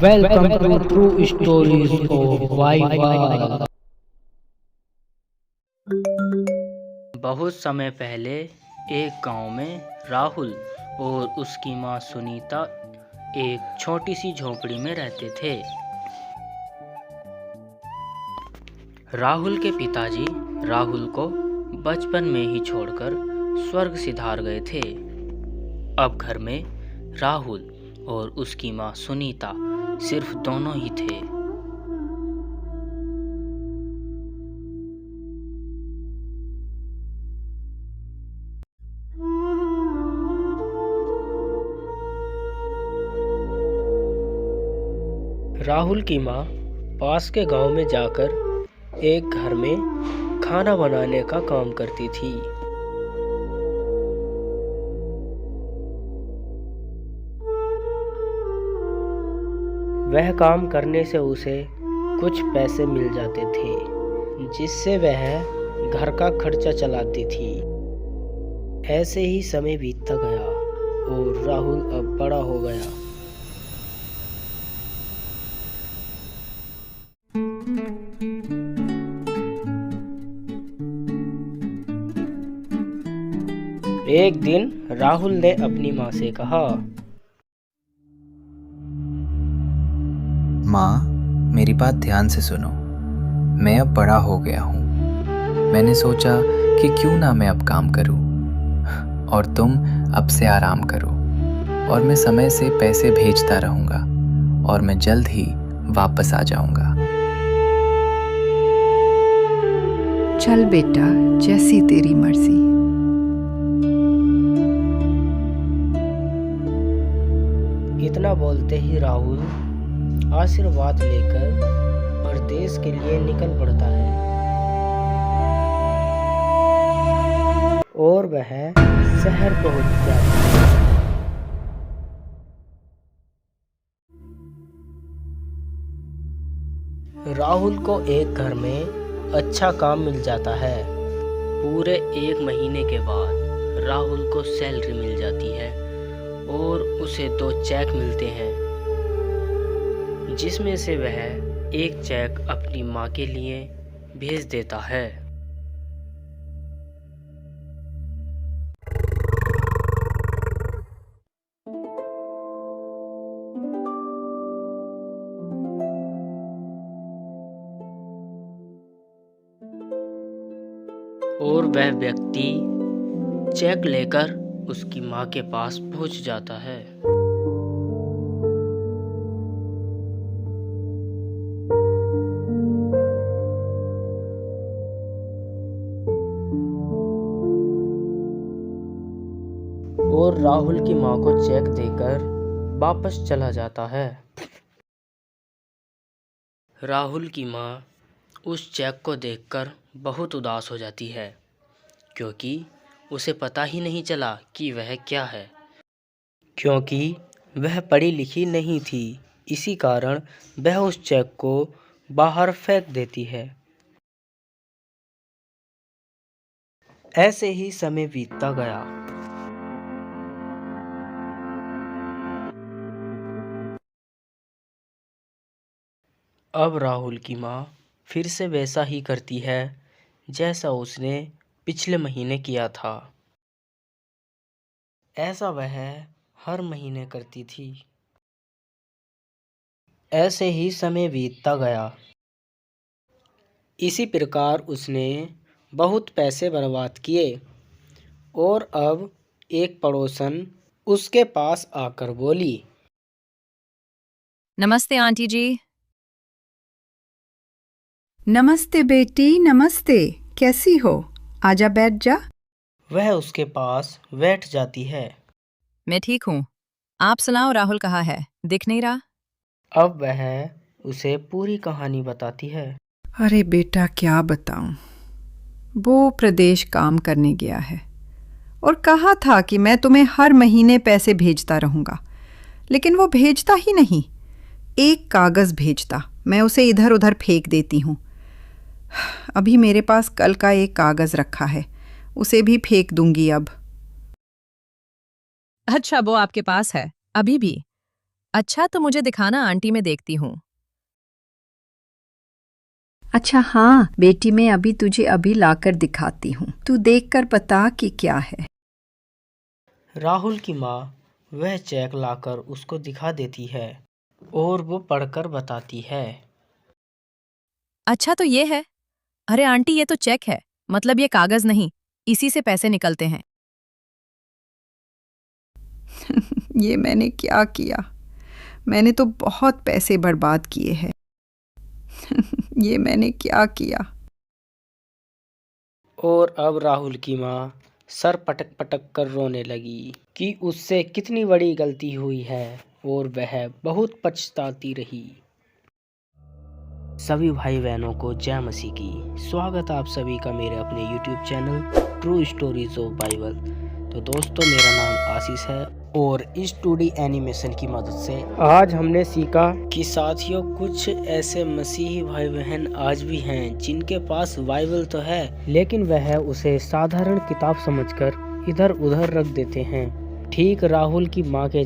Welcome to true stories of survival. बहुत समय पहले एक गांव में राहुल और उसकी माँ सुनीता एक छोटी सी झोपड़ी में रहते थे। राहुल के पिताजी राहुल को बचपन में ही छोड़कर स्वर्ग सिधार गए थे। अब घर में राहुल और उसकी माँ सुनीता सिर्फ दोनों ही थे। राहुल की माँ पास के गांव में जाकर एक घर में खाना बनाने का काम करती थी। वह काम करने से उसे कुछ पैसे मिल जाते थे, जिससे वह घर का खर्चा चलाती थी। ऐसे ही समय बीतता गया और राहुल अब बड़ा हो गया। एक दिन राहुल ने अपनी माँ से कहा, माँ, मेरी बात ध्यान से सुनो। मैं अब बड़ा हो गया हूँ। मैंने सोचा कि क्यों ना मैं अब काम करूँ और तुम अब से आराम करो, और मैं समय से पैसे भेजता रहूँगा और मैं जल्द ही वापस आ जाऊँगा। चल बेटा, जैसी तेरी मर्जी। इतना बोलते ही राहुल आशीर्वाद लेकर परदेश के लिए निकल पड़ता है और वह शहर पहुंच जाता है। राहुल को एक घर में अच्छा काम मिल जाता है। पूरे 1 महीने के बाद राहुल को सैलरी मिल जाती है और उसे 2 चेक मिलते हैं, जिसमें से वह एक चेक अपनी माँ के लिए भेज देता है। और वह व्यक्ति चेक लेकर उसकी माँ के पास पहुंच जाता है। और राहुल की माँ को चेक देकर वापस चला जाता है। राहुल की माँ उस चेक को देखकर बहुत उदास हो जाती है, क्योंकि उसे पता ही नहीं चला कि वह क्या है, क्योंकि वह पढ़ी लिखी नहीं थी। इसी कारण वह उस चेक को बाहर फेंक देती है। ऐसे ही समय बीतता गया। अब राहुल की माँ फिर से वैसा ही करती है जैसा उसने पिछले महीने किया था। ऐसा वह हर महीने करती थी। ऐसे ही समय बीतता गया। इसी प्रकार उसने बहुत पैसे बर्बाद किए और अब एक पड़ोसन उसके पास आकर बोली, नमस्ते आंटी जी। नमस्ते बेटी, नमस्ते। कैसी हो? आजा, बैठ जा। वह उसके पास बैठ जाती है। मैं ठीक हूँ। आप सुनाओ, राहुल कहाँ है? दिख नहीं रहा। अब वह उसे पूरी कहानी बताती है। अरे बेटा, क्या बताऊं। वो प्रदेश काम करने गया है और कहा था कि मैं तुम्हें हर महीने पैसे भेजता रहूंगा, लेकिन वो भेजता ही नहीं। एक कागज़ भेजता, मैं उसे इधर उधर फेंक देती हूँ। अभी मेरे पास कल का एक कागज़ रखा है, उसे भी फेंक दूंगी अब। अच्छा, वो आपके पास है अभी भी? अच्छा तो मुझे दिखाना, आंटी मैं देखती हूँ। अच्छा हाँ बेटी, मैं अभी तुझे अभी लाकर दिखाती हूँ, तू देखकर बता कि क्या है। राहुल की माँ वह चेक लाकर उसको दिखा देती है और वो पढ़कर बताती है। अच्छा तो ये है। अरे आंटी ये तो चेक है, मतलब ये कागज नहीं, इसी से पैसे निकलते हैं। ये मैंने क्या किया, मैंने तो बहुत पैसे बर्बाद किए हैं। ये मैंने क्या किया। और अब राहुल की माँ सर पटक पटक कर रोने लगी कि उससे कितनी बड़ी गलती हुई है और वह बहुत पछताती रही। सभी भाई बहनों को जय मसीह की। स्वागत आप सभी का मेरे अपने YouTube channel true stories of Bible. तो दोस्तों मेरा नाम आशीष है और इस 2D एनिमेशन की मदद से आज हमने सीखा कि साथियों कुछ ऐसे मसीही भाई बहन आज भी हैं जिनके पास बाइबल तो है लेकिन वह उसे साधारण किताब समझकर इधर उधर रख देते हैं, ठीक राहुल की माँ के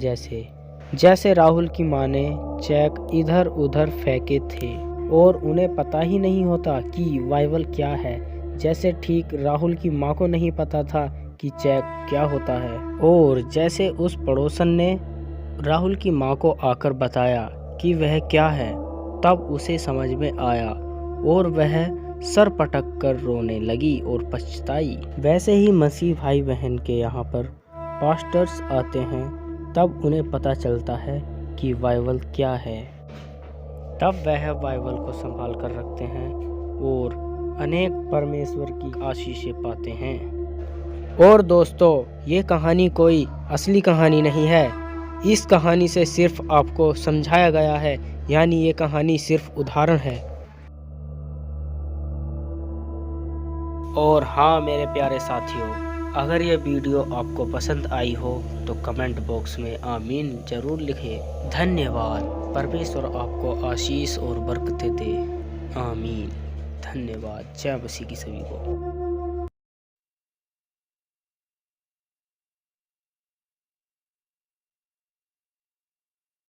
जैसे राहुल की माँ ने चेक इधर उधर फेंके थे और उन्हें पता ही नहीं होता कि बाइबल क्या है, जैसे ठीक राहुल की माँ को नहीं पता था कि चेक क्या होता है। और जैसे उस पड़ोसन ने राहुल की माँ को आकर बताया कि वह क्या है, तब उसे समझ में आया और वह सर पटक कर रोने लगी और पछताई। वैसे ही मसीह भाई बहन के यहाँ पर पास्टर्स आते हैं, तब उन्हें पता चलता है कि बाइबल क्या है, तब वह बाइबल को संभाल कर रखते हैं और अनेक परमेश्वर की आशीषें पाते हैं। और दोस्तों ये कहानी कोई असली कहानी नहीं है, इस कहानी से सिर्फ आपको समझाया गया है, यानी ये कहानी सिर्फ उदाहरण है। और हाँ मेरे प्यारे साथियों, अगर ये वीडियो आपको पसंद आई हो तो कमेंट बॉक्स में आमीन जरूर लिखें। धन्यवाद। परमेश्वर आपको आशीष और बरकतें दे। आमीन। धन्यवाद। जय मसीह की सभी को।